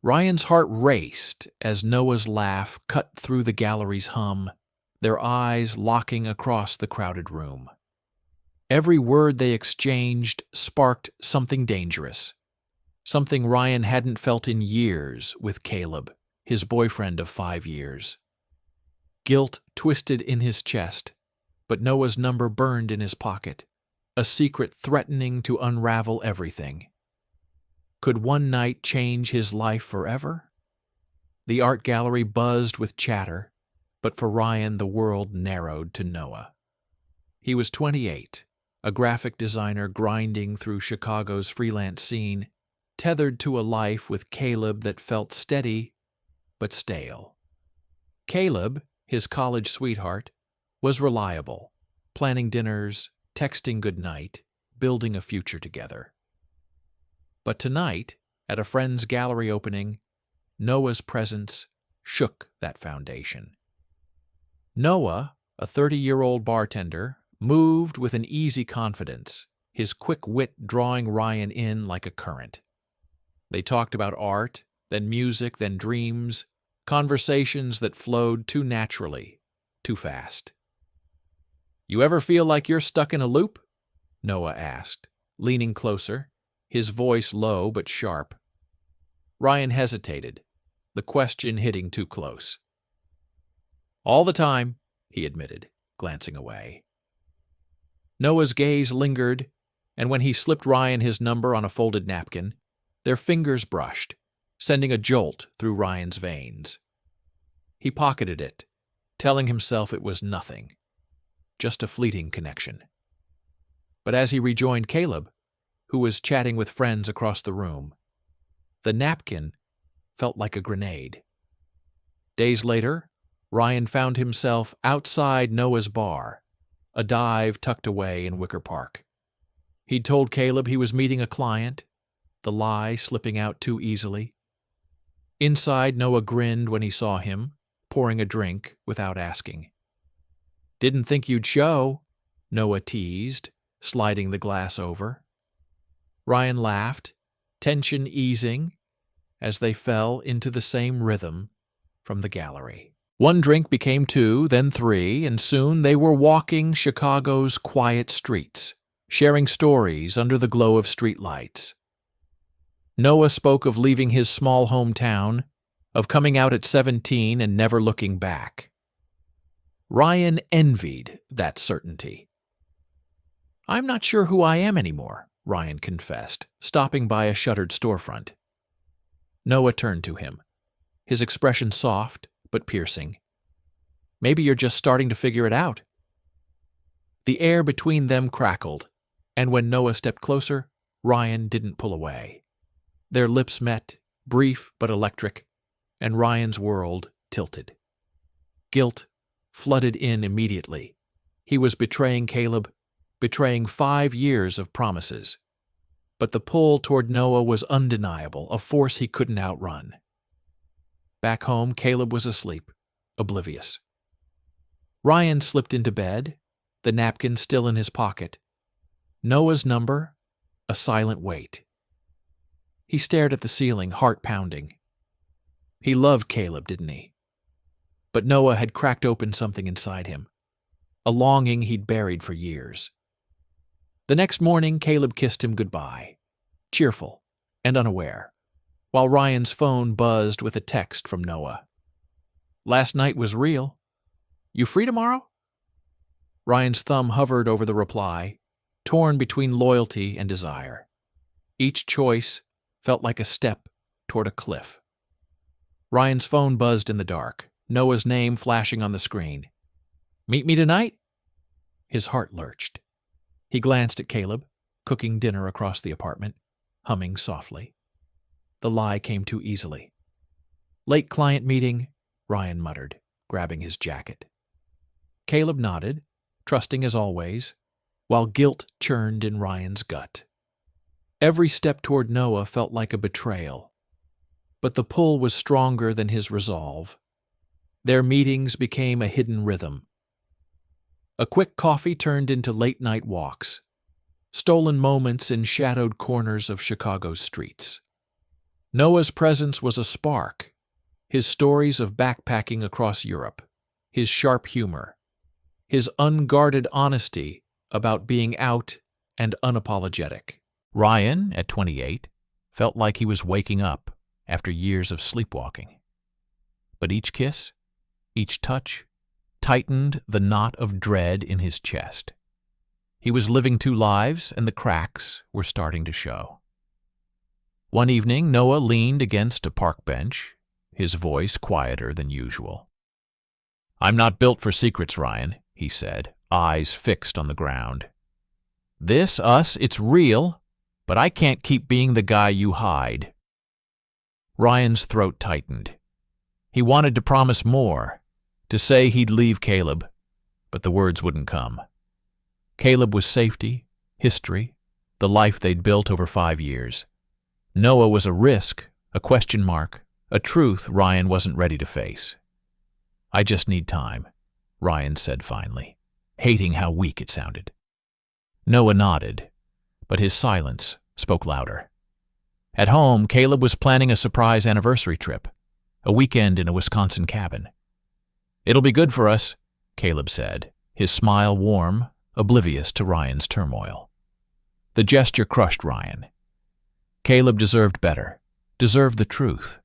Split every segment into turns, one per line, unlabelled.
Ryan's heart raced as Noah's laugh cut through the gallery's hum, their eyes locking across the crowded room. Every word they exchanged sparked something dangerous, something Ryan hadn't felt in years with Caleb, his boyfriend of 5 years. Guilt twisted in his chest, but Noah's number burned in his pocket, a secret threatening to unravel everything. Could one night change his life forever? The art gallery buzzed with chatter, but for Ryan the world narrowed to Noah. He was 28, a graphic designer grinding through Chicago's freelance scene, tethered to a life with Caleb that felt steady but stale. Caleb, his college sweetheart, was reliable, planning dinners, texting goodnight, building a future together. But tonight, at a friend's gallery opening, Noah's presence shook that foundation. Noah, a 30-year-old bartender, moved with an easy confidence, his quick wit drawing Ryan in like a current. They talked about art, then music, then dreams, conversations that flowed too naturally, too fast. "You ever feel like you're stuck in a loop?" Noah asked, leaning closer, his voice low but sharp. Ryan hesitated, the question hitting too close. "All the time," he admitted, glancing away. Noah's gaze lingered, and when he slipped Ryan his number on a folded napkin, their fingers brushed, sending a jolt through Ryan's veins. He pocketed it, telling himself it was nothing, just a fleeting connection. But as he rejoined Caleb, who was chatting with friends across the room, the napkin felt like a grenade. Days later, Ryan found himself outside Noah's bar, a dive tucked away in Wicker Park. He'd told Caleb he was meeting a client, the lie slipping out too easily. Inside, Noah grinned when he saw him, pouring a drink without asking. "Didn't think you'd show," Noah teased, sliding the glass over. Ryan laughed, tension easing, as they fell into the same rhythm from the gallery. One drink became 2, then 3, and soon they were walking Chicago's quiet streets, sharing stories under the glow of streetlights. Noah spoke of leaving his small hometown, of coming out at 17 and never looking back. Ryan envied that certainty. "I'm not sure who I am anymore," Ryan confessed, stopping by a shuttered storefront. Noah turned to him, his expression soft but piercing. "Maybe you're just starting to figure it out." The air between them crackled, and when Noah stepped closer, Ryan didn't pull away. Their lips met, brief but electric, and Ryan's world tilted. Guilt flooded in immediately. He was betraying Caleb, betraying 5 years of promises. But the pull toward Noah was undeniable, a force he couldn't outrun. Back home, Caleb was asleep, oblivious. Ryan slipped into bed, the napkin still in his pocket. Noah's number, a silent wait. He stared at the ceiling, heart pounding. He loved Caleb, didn't he? But Noah had cracked open something inside him, a longing he'd buried for years. The next morning, Caleb kissed him goodbye, cheerful and unaware, while Ryan's phone buzzed with a text from Noah. "Last night was real. You free tomorrow?" Ryan's thumb hovered over the reply, torn between loyalty and desire. Each choice felt like a step toward a cliff. Ryan's phone buzzed in the dark, Noah's name flashing on the screen. "Meet me tonight?" His heart lurched. He glanced at Caleb, cooking dinner across the apartment, humming softly. The lie came too easily. "Late client meeting," Ryan muttered, grabbing his jacket. Caleb nodded, trusting as always, while guilt churned in Ryan's gut. Every step toward Noah felt like a betrayal, but the pull was stronger than his resolve. Their meetings became a hidden rhythm. A quick coffee turned into late-night walks, stolen moments in shadowed corners of Chicago's streets. Noah's presence was a spark. His stories of backpacking across Europe, his sharp humor, his unguarded honesty about being out and unapologetic. Ryan, at 28, felt like he was waking up after years of sleepwalking. But each kiss, each touch, tightened the knot of dread in his chest. He was living two lives, and the cracks were starting to show. One evening, Noah leaned against a park bench, his voice quieter than usual. "I'm not built for secrets, Ryan," he said, eyes fixed on the ground. It's real, but I can't keep being the guy you hide." Ryan's throat tightened. He wanted to promise more, to say he'd leave Caleb, but the words wouldn't come. Caleb was safety, history, the life they'd built over 5 years. Noah was a risk, a question mark, a truth Ryan wasn't ready to face. "I just need time," Ryan said finally, hating how weak it sounded. Noah nodded, but his silence spoke louder. At home, Caleb was planning a surprise anniversary trip, a weekend in a Wisconsin cabin. "It'll be good for us," Caleb said, his smile warm, oblivious to Ryan's turmoil. The gesture crushed Ryan. Caleb deserved better, deserved the truth.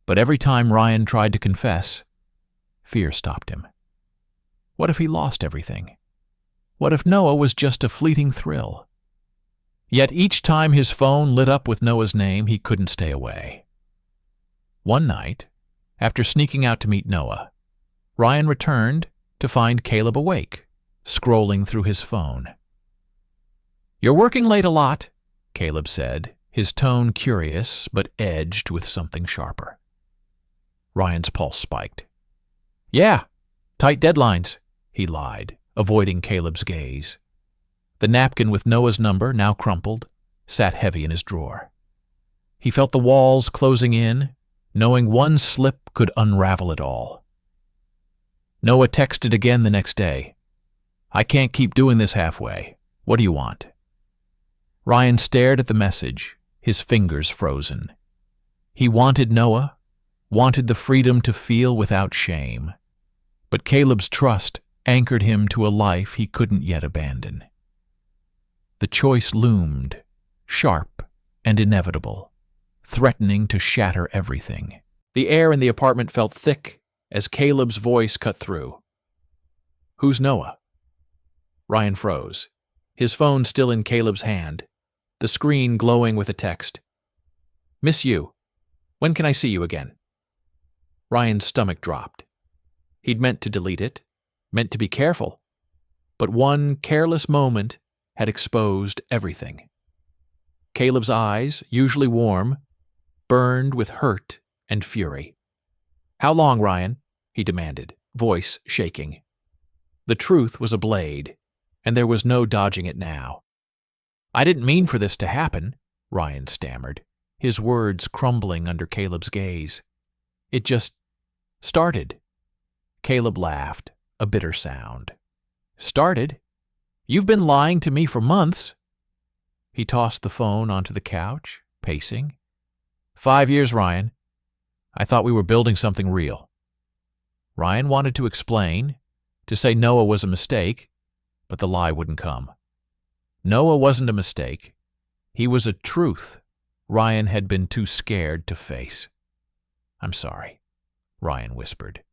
But every time Ryan tried to confess, fear stopped him. What if he lost everything? What if Noah was just a fleeting thrill? Yet each time his phone lit up with Noah's name, he couldn't stay away. One night, after sneaking out to meet Noah, Ryan returned to find Caleb awake, scrolling through his phone. "You're working late a lot," Caleb said, his tone curious but edged with something sharper. Ryan's pulse spiked. "Yeah, tight deadlines," he lied, avoiding Caleb's gaze. The napkin with Noah's number, now crumpled, sat heavy in his drawer. He felt the walls closing in, knowing one slip could unravel it all. Noah texted again the next day. "I can't keep doing this halfway. What do you want?" Ryan stared at the message, his fingers frozen. He wanted Noah, wanted the freedom to feel without shame. But Caleb's trust anchored him to a life he couldn't yet abandon. The choice loomed, sharp and inevitable, threatening to shatter everything. The air in the apartment felt thick as Caleb's voice cut through. "Who's Noah?" Ryan froze, his phone still in Caleb's hand, the screen glowing with a text. "Miss you. When can I see you again?" Ryan's stomach dropped. He'd meant to delete it, meant to be careful, but one careless moment had exposed everything. Caleb's eyes, usually warm, burned with hurt and fury. "How long, Ryan?" he demanded, voice shaking. The truth was a blade, and there was no dodging it now. "I didn't mean for this to happen," Ryan stammered, his words crumbling under Caleb's gaze. "It just started." Caleb laughed, a bitter sound. "Started? You've been lying to me for months." He tossed the phone onto the couch, pacing. 5 years, Ryan. I thought we were building something real." Ryan wanted to explain, to say Noah was a mistake, but the lie wouldn't come. Noah wasn't a mistake. He was a truth Ryan had been too scared to face. "I'm sorry," Ryan whispered,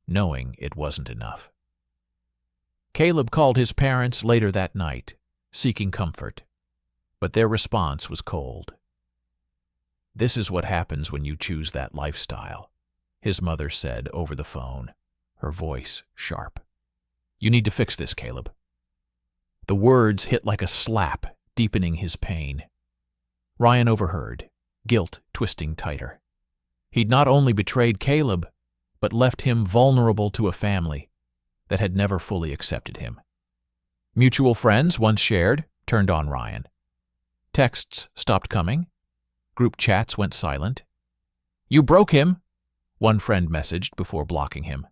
knowing it wasn't enough. Caleb called his parents later that night, seeking comfort, but their response was cold. "This is what happens when you choose that lifestyle," his mother said over the phone, her voice sharp. "You need to fix this, Caleb." The words hit like a slap, deepening his pain. Ryan overheard, guilt twisting tighter. He'd not only betrayed Caleb, but left him vulnerable to a family that had never fully accepted him. Mutual friends, once shared, turned on Ryan. Texts stopped coming. Group chats went silent. "You broke him," one friend messaged before blocking him.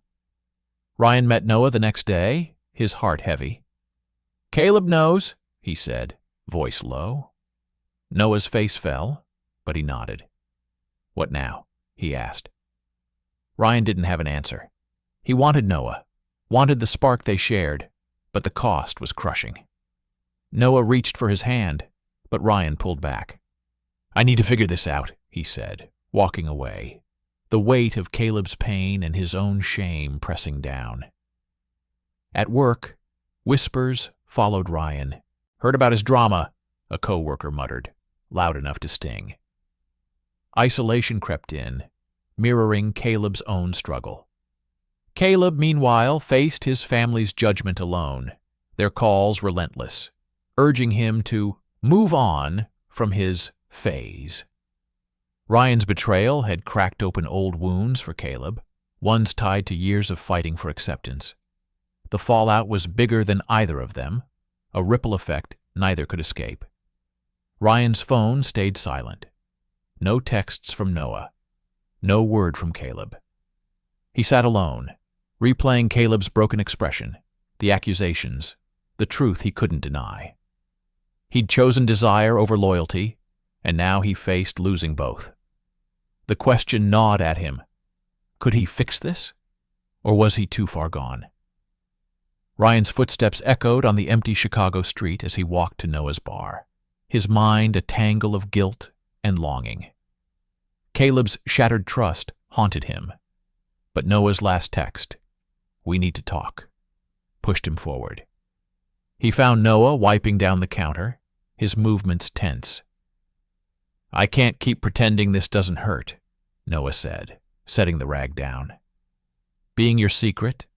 Ryan met Noah the next day, his heart heavy. "Caleb knows," he said, voice low. Noah's face fell, but he nodded. "What now?" he asked. Ryan didn't have an answer. He wanted Noah, wanted the spark they shared, but the cost was crushing. Noah reached for his hand, but Ryan pulled back. "I need to figure this out," he said, walking away, the weight of Caleb's pain and his own shame pressing down. At work, whispers followed Ryan. "Heard about his drama," a co-worker muttered, loud enough to sting. Isolation crept in, mirroring Caleb's own struggle. Caleb, meanwhile, faced his family's judgment alone, their calls relentless, urging him to move on from his phase. Ryan's betrayal had cracked open old wounds for Caleb, ones tied to years of fighting for acceptance. The fallout was bigger than either of them, a ripple effect neither could escape. Ryan's phone stayed silent. No texts from Noah. No word from Caleb. He sat alone, replaying Caleb's broken expression, the accusations, the truth he couldn't deny. He'd chosen desire over loyalty, and now he faced losing both. The question gnawed at him. Could he fix this? Or was he too far gone? Ryan's footsteps echoed on the empty Chicago street as he walked to Noah's bar, his mind a tangle of guilt and longing. Caleb's shattered trust haunted him, but Noah's last text, "We need to talk," pushed him forward. He found Noah wiping down the counter, his movements tense. "I can't keep pretending this doesn't hurt," Noah said, setting the rag down. "Being your secret,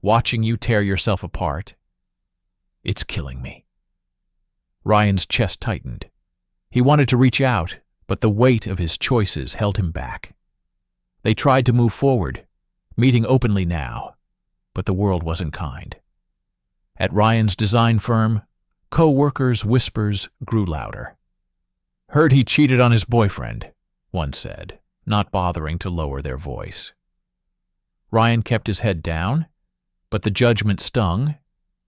watching you tear yourself apart, it's killing me." Ryan's chest tightened. He wanted to reach out, but the weight of his choices held him back. They tried to move forward, meeting openly now, but the world wasn't kind. At Ryan's design firm, co-workers' whispers grew louder. "Heard he cheated on his boyfriend," one said, not bothering to lower their voice. Ryan kept his head down, but the judgment stung,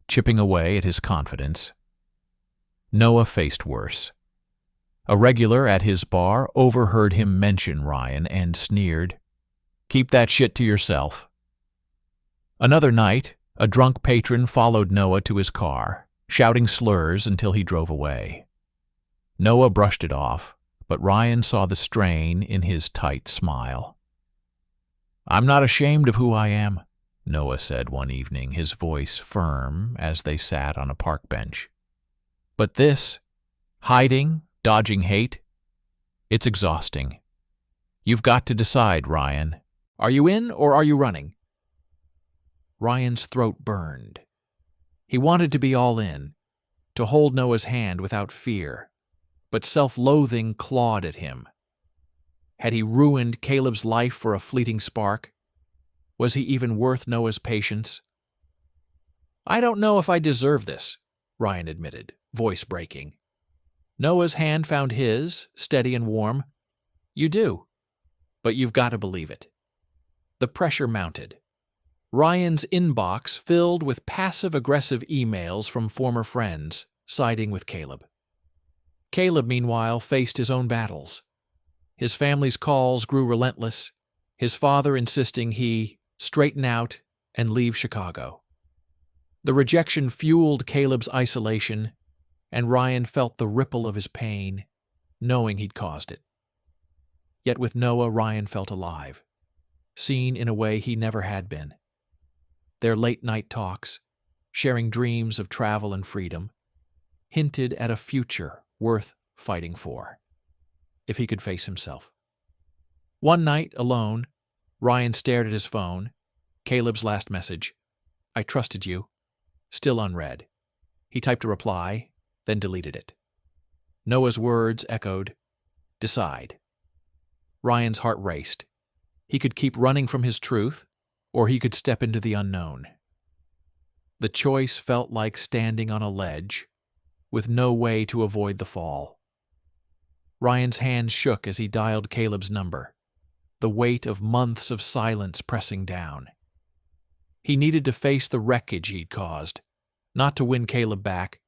chipping away at his confidence. Noah faced worse. A regular at his bar overheard him mention Ryan and sneered, "Keep that shit to yourself." Another night, a drunk patron followed Noah to his car, shouting slurs until he drove away. Noah brushed it off, but Ryan saw the strain in his tight smile. "I'm not ashamed of who I am," Noah said one evening, his voice firm as they sat on a park bench. "But this, hiding, dodging hate, it's exhausting. You've got to decide, Ryan. Are you in or are you running?" Ryan's throat burned. He wanted to be all in, to hold Noah's hand without fear, but self-loathing clawed at him. Had he ruined Caleb's life for a fleeting spark? Was he even worth Noah's patience? "I don't know if I deserve this," Ryan admitted, voice breaking. Noah's hand found his, steady and warm. "You do, but you've got to believe it." The pressure mounted. Ryan's inbox filled with passive-aggressive emails from former friends, siding with Caleb. Caleb, meanwhile, faced his own battles. His family's calls grew relentless, his father insisting he straighten out and leave Chicago. The rejection fueled Caleb's isolation, and Ryan felt the ripple of his pain, knowing he'd caused it. Yet with Noah, Ryan felt alive, seen in a way he never had been. Their late-night talks, sharing dreams of travel and freedom, hinted at a future worth fighting for, if he could face himself. One night, alone, Ryan stared at his phone. Caleb's last message, "I trusted you," still unread. He typed a reply, then deleted it. Noah's words echoed, "Decide." Ryan's heart raced. He could keep running from his truth, or he could step into the unknown. The choice felt like standing on a ledge, with no way to avoid the fall. Ryan's hands shook as he dialed Caleb's number, the weight of months of silence pressing down. He needed to face the wreckage he'd caused, not to win Caleb back,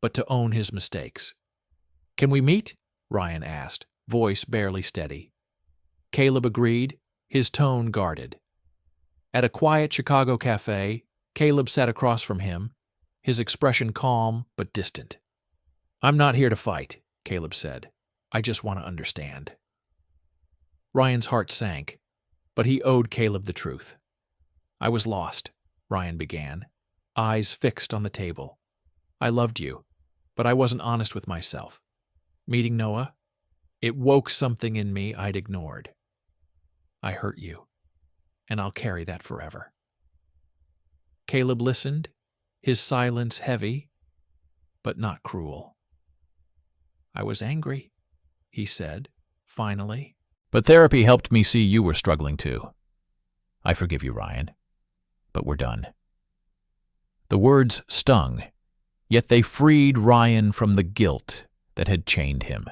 but to own his mistakes. "Can we meet?" Ryan asked, voice barely steady. Caleb agreed, his tone guarded. At a quiet Chicago cafe, Caleb sat across from him, his expression calm but distant. "I'm not here to fight," Caleb said. "I just want to understand." Ryan's heart sank, but he owed Caleb the truth. "I was lost," Ryan began, eyes fixed on the table. "I loved you, but I wasn't honest with myself. Meeting Noah, it woke something in me I'd ignored. I hurt you, and I'll carry that forever." Caleb listened, his silence heavy, but not cruel. "I was angry," he said, finally. "But therapy helped me see you were struggling too. I forgive you, Ryan, but we're done." The words stung, yet they freed Ryan from the guilt that had chained him.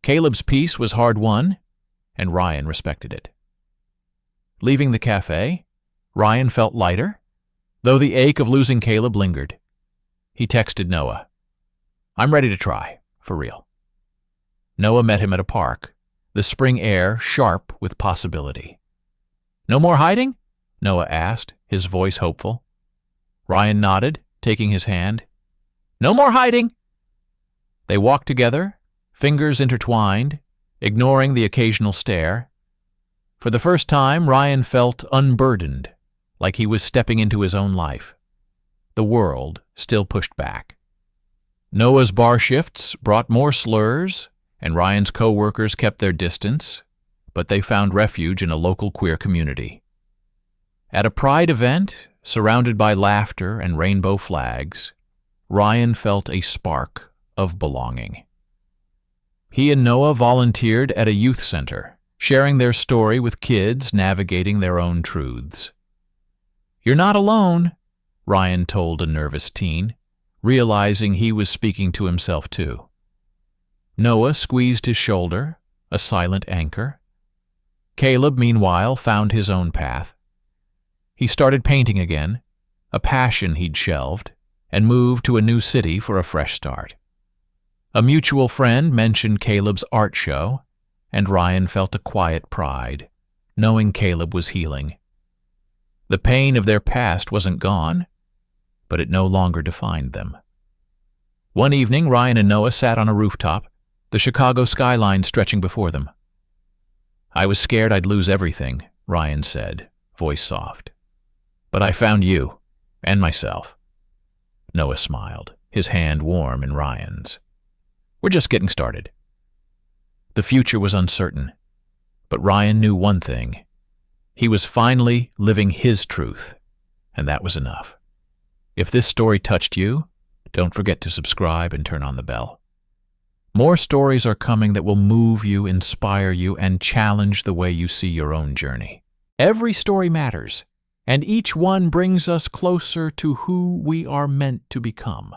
Caleb's peace was hard-won, and Ryan respected it. Leaving the cafe, Ryan felt lighter, though the ache of losing Caleb lingered. He texted Noah, "I'm ready to try, for real." Noah met him at a park, the spring air sharp with possibility. "No more hiding?" Noah asked, his voice hopeful. Ryan nodded, taking his hand. "No more hiding." They walked together, fingers intertwined, ignoring the occasional stare. For the first time, Ryan felt unburdened, like he was stepping into his own life. The world still pushed back. Noah's bar shifts brought more slurs, and Ryan's co-workers kept their distance, but they found refuge in a local queer community. At a pride event, surrounded by laughter and rainbow flags, Ryan felt a spark of belonging. He and Noah volunteered at a youth center, sharing their story with kids navigating their own truths. "You're not alone," Ryan told a nervous teen, realizing he was speaking to himself too. Noah squeezed his shoulder, a silent anchor. Caleb, meanwhile, found his own path. He started painting again, a passion he'd shelved, and moved to a new city for a fresh start. A mutual friend mentioned Caleb's art show, and Ryan felt a quiet pride, knowing Caleb was healing. The pain of their past wasn't gone, but it no longer defined them. One evening, Ryan and Noah sat on a rooftop, the Chicago skyline stretching before them. "I was scared I'd lose everything," Ryan said, voice soft. "But I found you, and myself." Noah smiled, his hand warm in Ryan's. "We're just getting started." The future was uncertain, but Ryan knew one thing. He was finally living his truth, and that was enough. If this story touched you, don't forget to subscribe and turn on the bell. More stories are coming that will move you, inspire you, and challenge the way you see your own journey. Every story matters, and each one brings us closer to who we are meant to become.